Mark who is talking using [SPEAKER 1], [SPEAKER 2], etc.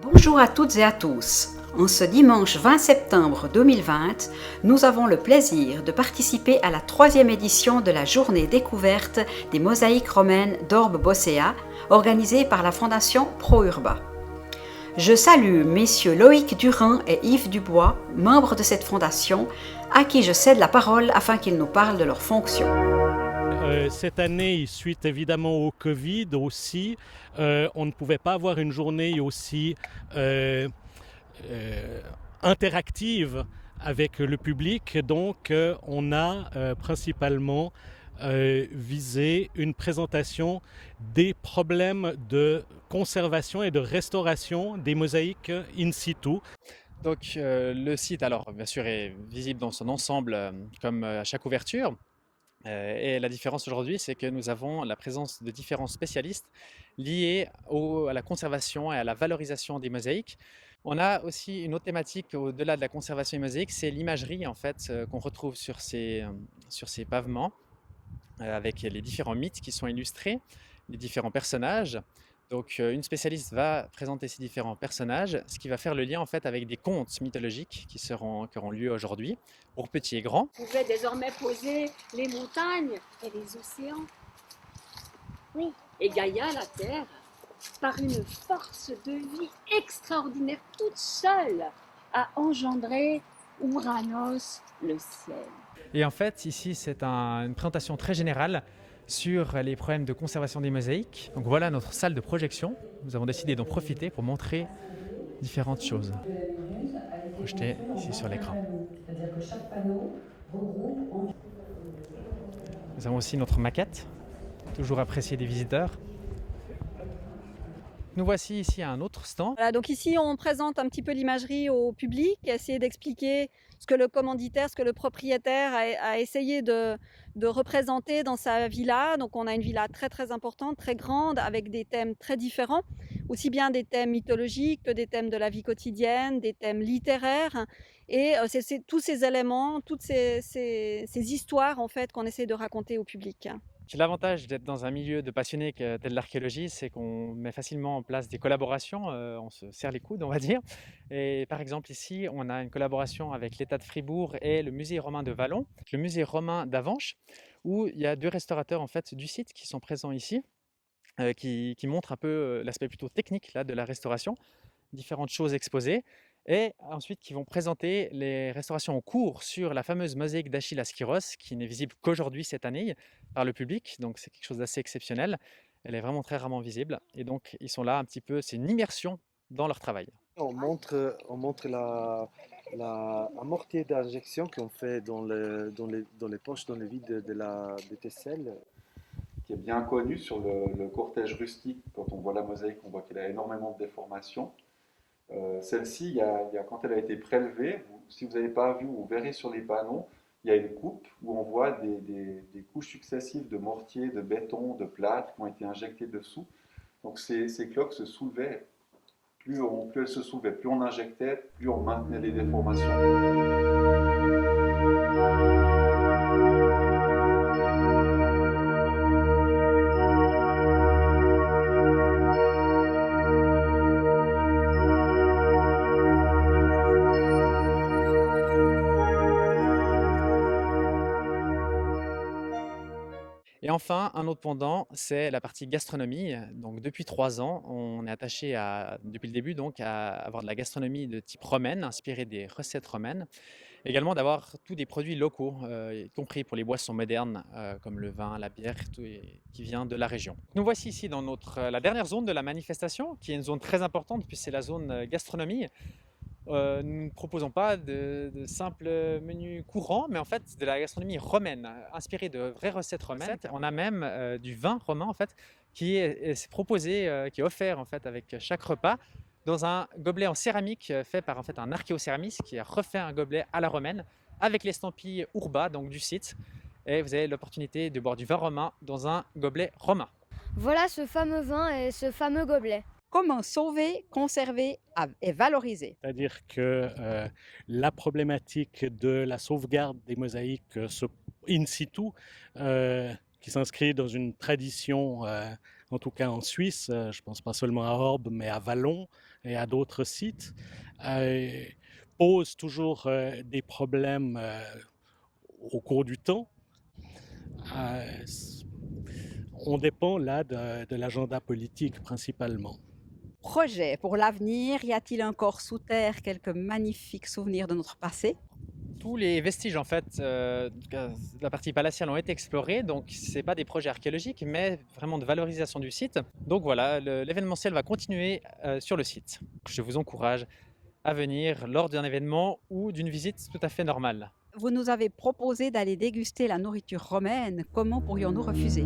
[SPEAKER 1] Bonjour à toutes et à tous. En ce dimanche 20 septembre 2020, nous avons le plaisir de participer à la 3e édition de la journée découverte des mosaïques romaines d'Orbe Bossea, organisée par la Fondation Pro-Urba. Je salue messieurs Loïc Durand et Yves Dubois, membres de cette fondation, à qui je cède la parole afin qu'ils nous parlent de leurs fonctions.
[SPEAKER 2] Cette année, suite évidemment au Covid aussi, on ne pouvait pas avoir une journée aussi interactive avec le public. Donc, on a principalement visé une présentation des problèmes de conservation et de restauration des mosaïques in situ.
[SPEAKER 3] Donc le site, alors bien sûr, est visible dans son ensemble comme à chaque ouverture. Et la différence aujourd'hui, c'est que nous avons la présence de différents spécialistes liés à la conservation et à la valorisation des mosaïques. On a aussi une autre thématique au-delà de la conservation des mosaïques, c'est l'imagerie en fait qu'on retrouve sur ces pavements, avec les différents mythes qui sont illustrés, les différents personnages. Donc une spécialiste va présenter ces différents personnages, ce qui va faire le lien en fait avec des contes mythologiques qui auront lieu aujourd'hui, pour petits et grands.
[SPEAKER 4] Vous pouvez désormais poser les montagnes et les océans.
[SPEAKER 5] Oui.
[SPEAKER 4] Et Gaïa, la Terre, par une force de vie extraordinaire, toute seule, a engendré Ouranos, le ciel.
[SPEAKER 3] Et en fait, ici, c'est une présentation très générale sur les problèmes de conservation des mosaïques. Donc voilà notre salle de projection. Nous avons décidé d'en profiter pour montrer différentes choses projetées ici sur l'écran. Nous avons aussi notre maquette, toujours appréciée des visiteurs. Nous voici ici à un autre stand.
[SPEAKER 6] Voilà, donc ici on présente un petit peu l'imagerie au public, essayer d'expliquer ce que le commanditaire, ce que le propriétaire a essayé de représenter dans sa villa. Donc on a une villa très très importante, très grande, avec des thèmes très différents, aussi bien des thèmes mythologiques que des thèmes de la vie quotidienne, des thèmes littéraires. Et c'est tous ces éléments, toutes ces histoires en fait qu'on essaie de raconter au public.
[SPEAKER 3] L'avantage d'être dans un milieu de passionnés tel l'archéologie, c'est qu'on met facilement en place des collaborations, on se serre les coudes, on va dire. Et par exemple ici, on a une collaboration avec l'État de Fribourg et le musée romain de Vallon, le musée romain d'Avenches, où il y a 2 restaurateurs en fait, du site qui sont présents ici, qui montrent un peu l'aspect plutôt technique là, de la restauration, différentes choses exposées. Et ensuite qui vont présenter les restaurations en cours sur la fameuse mosaïque d'Achille Askyros, qui n'est visible qu'aujourd'hui cette année par le public, donc c'est quelque chose d'assez exceptionnel. Elle est vraiment très rarement visible, et donc ils sont là un petit peu, c'est une immersion dans leur travail.
[SPEAKER 7] On montre un mortier d'injection qu'on fait dans les poches, dans les vides des tesselles.
[SPEAKER 8] Qui est bien connu sur le cortège rustique. Quand on voit la mosaïque, on voit qu'elle a énormément de déformations. Celle-ci, quand elle a été prélevée, si vous n'avez pas vu, vous verrez sur les panneaux, il y a une coupe où on voit des couches successives de mortier, de béton, de plâtre qui ont été injectés dessous. Donc ces cloques se soulevaient. Plus elles se soulevaient, plus on injectait, plus on maintenait les déformations.
[SPEAKER 3] Et enfin, un autre pendant, c'est la partie gastronomie. Donc depuis 3 ans, on est attaché depuis le début donc, à avoir de la gastronomie de type romaine, inspirée des recettes romaines. Également d'avoir tous des produits locaux, y compris pour les boissons modernes, comme le vin, la bière, tout qui vient de la région. Nous voici ici dans la dernière zone de la manifestation, qui est une zone très importante, puisque c'est la zone gastronomie. Nous ne proposons pas de simples menus courants, mais en fait de la gastronomie romaine, inspirée de vraies recettes romaines. On a même du vin romain en fait, qui est proposé, qui est offert en fait avec chaque repas dans un gobelet en céramique fait par en fait un archéocéramiste qui a refait un gobelet à la romaine avec l'estampille Urba, donc du site. Et vous avez l'opportunité de boire du vin romain dans un gobelet romain.
[SPEAKER 5] Voilà ce fameux vin et ce fameux gobelet.
[SPEAKER 1] comment sauver, conserver et valoriser.
[SPEAKER 2] C'est-à-dire que la problématique de la sauvegarde des mosaïques in situ, qui s'inscrit dans une tradition, en tout cas en Suisse, je ne pense pas seulement à Orbe, mais à Vallon et à d'autres sites, pose toujours des problèmes au cours du temps. On dépend là de l'agenda politique principalement.
[SPEAKER 1] Projet pour l'avenir, y a-t-il encore sous terre quelques magnifiques souvenirs de notre passé?
[SPEAKER 3] Tous les vestiges en fait de la partie palatiale ont été explorés, donc c'est pas des projets archéologiques mais vraiment de valorisation du site. Donc voilà, l'événementiel va continuer sur le site. Je vous encourage à venir lors d'un événement ou d'une visite tout à fait normale.
[SPEAKER 1] Vous nous avez proposé d'aller déguster la nourriture romaine. Comment pourrions-nous refuser?